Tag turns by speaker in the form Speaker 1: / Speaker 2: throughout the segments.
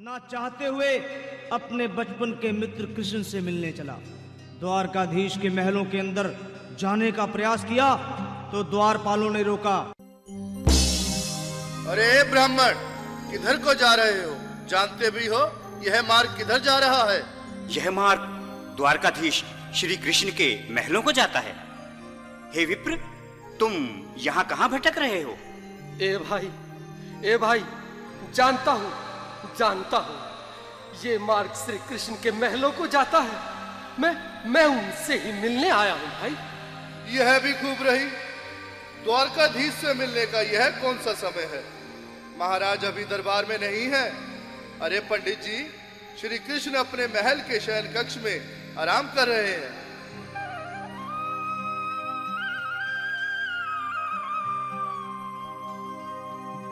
Speaker 1: ना चाहते हुए अपने बचपन के मित्र कृष्ण से मिलने चला। द्वारकाधीश के महलों के अंदर जाने का प्रयास किया तो द्वारपालों ने रोका।
Speaker 2: अरे ब्राह्मण, किधर को जा रहे हो? जानते भी हो यह मार्ग किधर जा रहा है?
Speaker 3: यह मार्ग द्वारकाधीश श्री कृष्ण के महलों को जाता है। हे विप्र, तुम यहाँ कहाँ भटक रहे हो?
Speaker 4: ए भाई, जानता हूँ ये मार्ग श्री कृष्ण के महलों को जाता है। मैं उनसे ही मिलने आया हूँ भाई।
Speaker 2: यह भी खूब रही। द्वारकाधीश से मिलने का यह कौन सा समय है? महाराज अभी दरबार में नहीं है। अरे पंडित जी, श्री कृष्ण अपने महल के शयन कक्ष में आराम कर रहे हैं।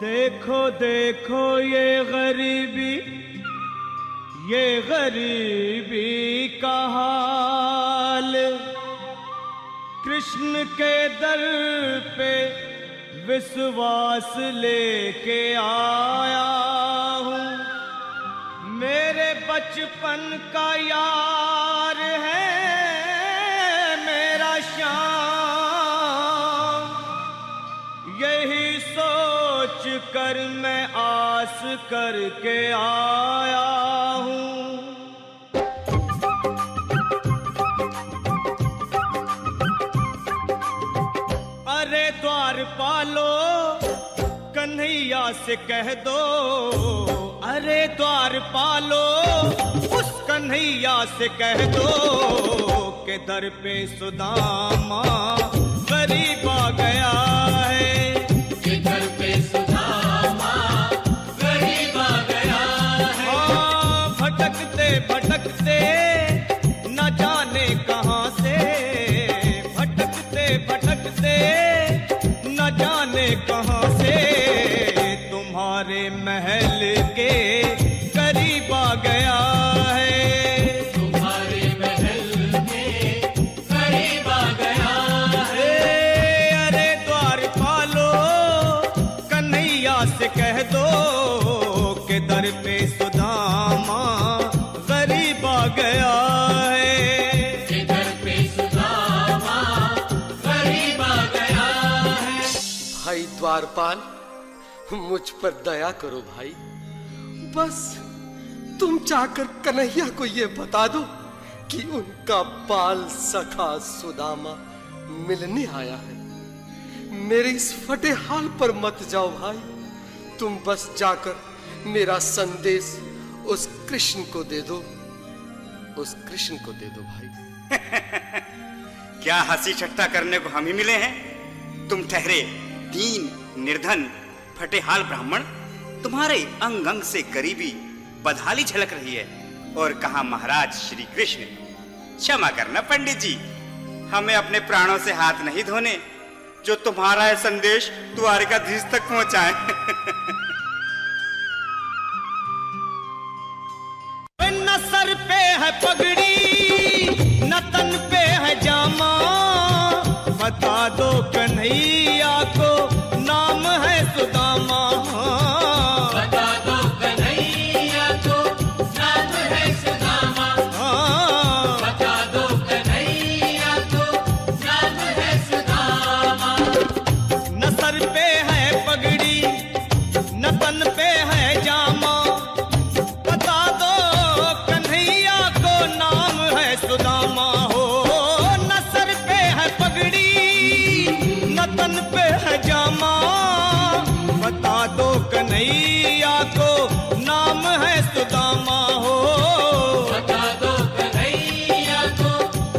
Speaker 1: देखो देखो ये गरीबी का हाल, कृष्ण के दर पे विश्वास लेके आया हूँ। मेरे बचपन का यार है मेरा श्याम, यही सोच कर मैं आस करके आया हूँ। अरे द्वारपालो, कन्हैया से कह दो, अरे द्वारपालो, उस कन्हैया से कह दो कि दर पे सुदामा गरीब आ गया है।
Speaker 5: कि दर पे सुदामा गरीब आ गया है।
Speaker 1: हाँ, भटकते भटकते न जाने कहाँ से, भटकते भटकते न जाने कहाँ से तुम्हारे महल के करीब आ गया है।
Speaker 5: तुम्हारे महल के करीब आ गया है।
Speaker 1: अरे द्वारपालो, कन्हैया से कह दो कि दर पे सुदामा गरीब आ गया है।
Speaker 5: कि दर पे सुदामा गरीब आ गया है।
Speaker 4: भाई द्वारपाल, मुझ पर दया करो भाई। बस तुम जाकर कन्हैया को ये बता दो कि उनका बाल सखा सुदामा मिलने आया है। मेरे इस फटे हाल पर मत जाओ भाई। तुम बस जाकर मेरा संदेश उस कृष्ण को दे दो, उस कृष्ण को दे दो भाई।
Speaker 3: क्या हंसी ठट्टा करने को हम ही मिले हैं? तुम ठहरे दीन निर्धन फटेहाल ब्राह्मण, तुम्हारे अंग अंग से गरीबी बदहाली झलक रही है। और कहा महाराज श्री कृष्ण। क्षमा करना पंडित जी, हमें अपने प्राणों से हाथ नहीं धोने जो तुम्हारा है संदेश द्वारकाधीश तक पहुंचाए।
Speaker 1: न सर पे है पगड़ी न तन पे है जामा, बता दो कन्हैया को नाम है सुदामा।
Speaker 5: बता दो कन्हैया को नाम है सुदामा। बता दो कन्हैया को नाम है सुदामा।
Speaker 1: न सर पे है पगड़ी न तन पे है जामा, बता दो कन्हैया को नाम है सुदामा। हो न सर पे है पगड़ी न तन पे है जामा, बता दो कन्हैया को नाम है सुदामा। हो
Speaker 5: बता दो कन्हैया को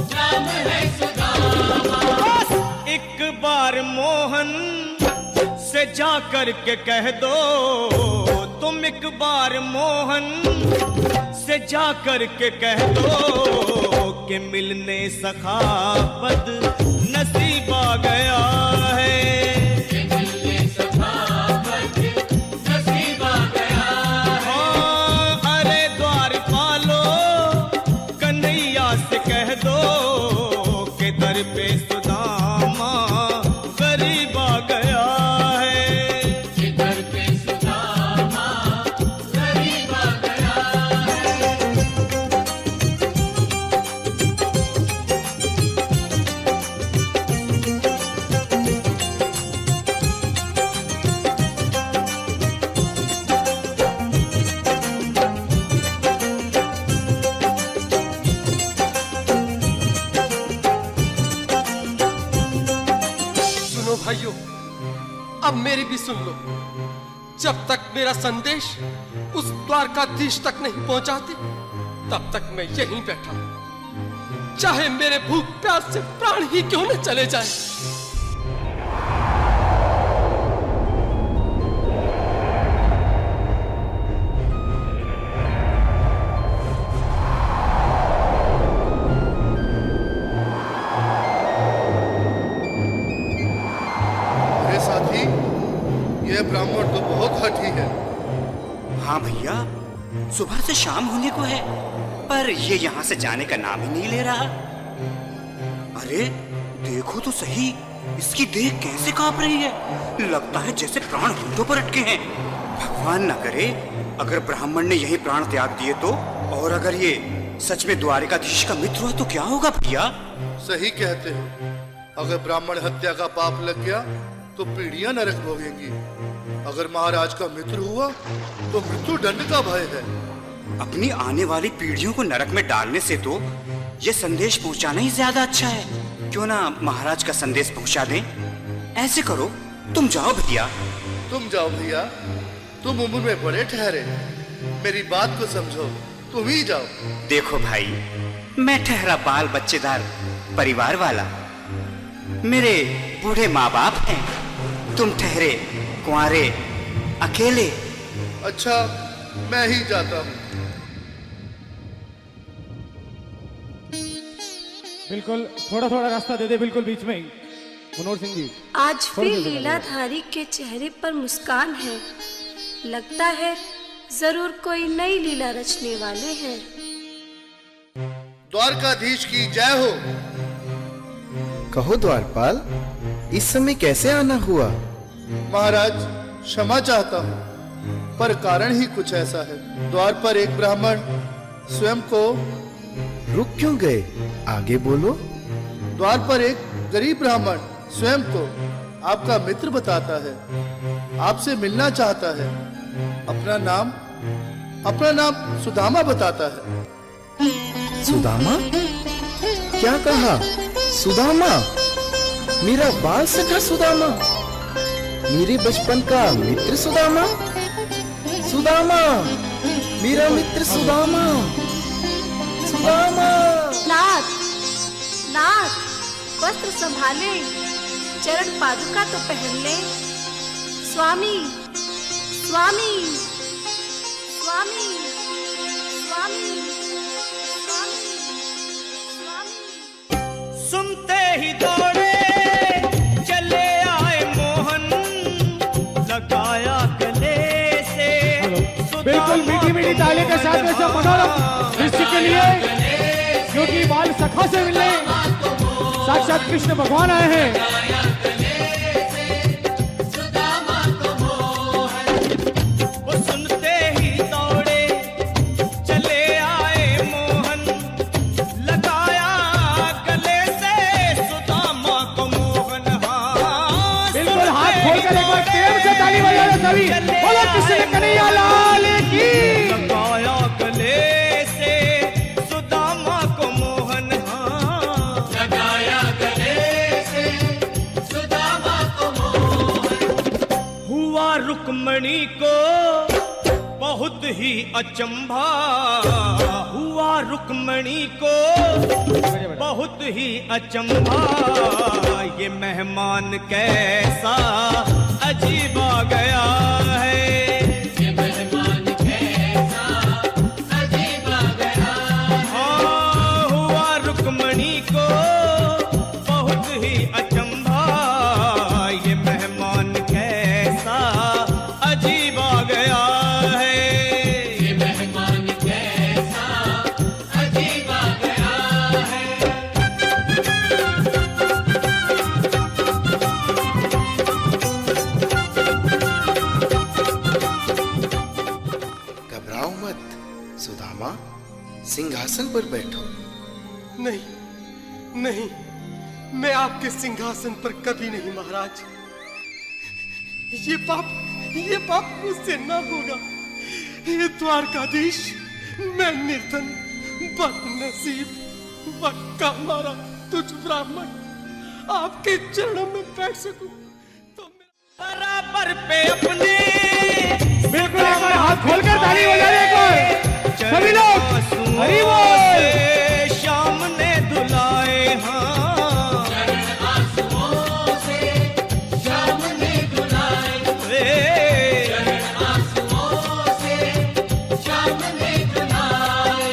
Speaker 5: नाम है सुदामा।
Speaker 1: बस एक बार मोहन से जा कर के कह दो, तुम एक बार मोहन से जा कर के कह दो कि मिलने सखा बद नसीब आ गया है।
Speaker 5: कि मिलने सखा बद नसीब आ गया है।
Speaker 1: हाँ, अरे द्वारपालो, कन्हैया से कह दो कि दर पे सुदामा गरीब आ गया है।
Speaker 5: कि दर पे सुदामा गरीब आ गया
Speaker 4: अब मेरी भी सुन लो। जब तक मेरा संदेश उस द्वारकाधीश तक नहीं पहुंचाते, तब तक मैं यहीं बैठा हूं, चाहे मेरे भूख प्यास से प्राण ही क्यों न चले जाए।
Speaker 2: अरे साथी, यह ब्राह्मण तो बहुत हठी है।
Speaker 3: हाँ भैया, सुबह से शाम होने को है, पर ये यहाँ से जाने का नाम ही नहीं ले रहा। अरे देखो तो सही, इसकी देह कैसे कांप रही है। लगता है जैसे प्राण होठों पर अटके हैं। भगवान न करे अगर ब्राह्मण ने यही प्राण त्याग दिए तो, और अगर ये सच में द्वारिकाधीश का मित्र हुआ तो क्या होगा भैया?
Speaker 2: सही कहते हो। अगर ब्राह्मण हत्या का पाप लग गया तो पीढ़ियां नरक भोगेंगी। अगर महाराज का मित्र हुआ तो मृत्यु दंड का भय है।
Speaker 3: अपनी आने वाली पीढ़ियों को नरक में डालने से तो ये संदेश पहुंचाना ही ज्यादा अच्छा है। क्यों ना महाराज का संदेश पहुंचा दें? ऐसे करो, तुम जाओ भैया।
Speaker 2: तुम जाओ भैया, तुम उम्र में बड़े ठहरे, मेरी बात को समझो, तुम ही जाओ।
Speaker 3: देखो भाई, मैं ठहरा बाल बच्चेदार परिवार वाला, मेरे बूढ़े माँ बाप हैं, तुम ठहरे कुंवारे अकेले।
Speaker 2: अच्छा, मैं ही जाता हूँ।
Speaker 6: बिल्कुल, थोड़ा थोड़ा रास्ता दे दे, बिल्कुल बीच में ही। मनोहर सिंह जी,
Speaker 7: आज फिर लीलाधारी के चेहरे पर मुस्कान है। लगता है जरूर कोई नई लीला रचने वाले हैं।
Speaker 2: द्वारकाधीश की जय हो।
Speaker 8: कहो द्वारपाल, इस समय कैसे आना हुआ?
Speaker 2: महाराज, क्षमा चाहता हूँ, पर कारण ही कुछ ऐसा है। द्वार पर एक ब्राह्मण स्वयं को
Speaker 8: रुक क्यों गए? आगे बोलो।
Speaker 2: द्वार पर एक गरीब ब्राह्मण स्वयं को आपका मित्र बताता है, आपसे मिलना चाहता है। अपना नाम सुदामा बताता है।
Speaker 8: सुदामा? क्या कहा? सुदामा? मेरा बाल सखा सुदामा? मेरे बचपन का मित्र सुदामा? सुदामा, मेरा मित्र सुदामा, सुदामा।
Speaker 7: नाथ, नाथ, वस्त्र संभाले, चरण पादुका तो पहन ले। स्वामी, स्वामी, स्वामी, स्वामी, स्वामी, स्वामी।
Speaker 1: सुनते ही दौड़े चले आए मोहन, लगाया गले से
Speaker 6: बिल्कुल मीठी मीठी ताली के साथ में सब मनोरम दृश्य के लिए, क्योंकि बाल सखा से मिलने साक्षात कृष्ण भगवान आए हैं।
Speaker 1: वो सुनते ही दौड़े चले आए मोहन, लगाया गले से सुदामा को मोहन। हाँ,
Speaker 6: बिल्कुल, हाथ खोलकर एक बार प्रेम से ताली बजा लो सभी। बोलो कृष्ण कन्हैया लाल की।
Speaker 1: लगाया गले से सुदामा को मोहन। हाँ,
Speaker 5: लगाया गले से सुदामा को मोहन।
Speaker 1: हुआ रुक्मणी को बहुत ही अचंभा, हुआ रुक्मणी को बहुत ही अचंभा। ये मेहमान कैसा अजीब आ गया है।
Speaker 5: ये मेहमान कैसा अजीब आ गया।
Speaker 1: हाँ, हुआ रुक्मणी को बहुत ही अचंभा। ये मेहमान कैसा अजीब आ गया है।
Speaker 5: ये मेहमान कैसा अजीब आ गया है।
Speaker 8: घबराओ मत सुदामा, सिंहासन पर बैठो।
Speaker 4: नहीं, नहीं, मैं आपके सिंहासन पर कभी नहीं महाराज। ये पाप मुझसे ना होगा। हे द्वारकाधीश, मैं निर्धन, बदनसीब, बक्का मारा तुझ ब्राह्मण आपके चरणों में बैठ सकूं।
Speaker 1: बराबर पे अपने
Speaker 6: बिल्कुल एक बार हाथ खोलकर ताली बजा दे एक बार सभी लोग। हरि बोल।
Speaker 1: श्याम ने धुलाए हाँ
Speaker 5: आंसुओं से श्याम ने धुलाए, आंसुओं से श्याम ने धुलाए।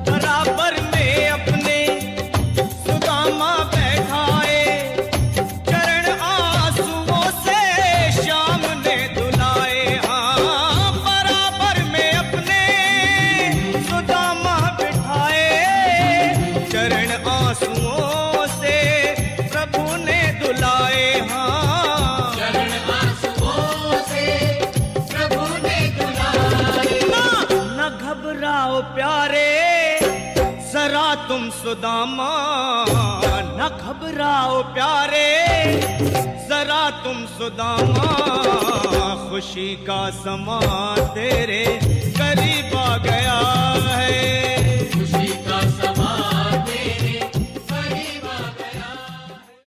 Speaker 1: बराबर में अपने सुदामा बैठाए, चरण आंसुओं से श्याम ने धुलाए हाँ। बराबर में अपने सुदामा बिठाए, चरण आंसुओं से प्रभु ने धुलाए हाँ।
Speaker 5: चरण आंसुओं से प्रभु ने धुलाए।
Speaker 1: न घबराओ प्यारे जरा तुम सुदामा, न घबराओ प्यारे जरा तुम सुदामा। खुशी का समा तेरे करीब आ गया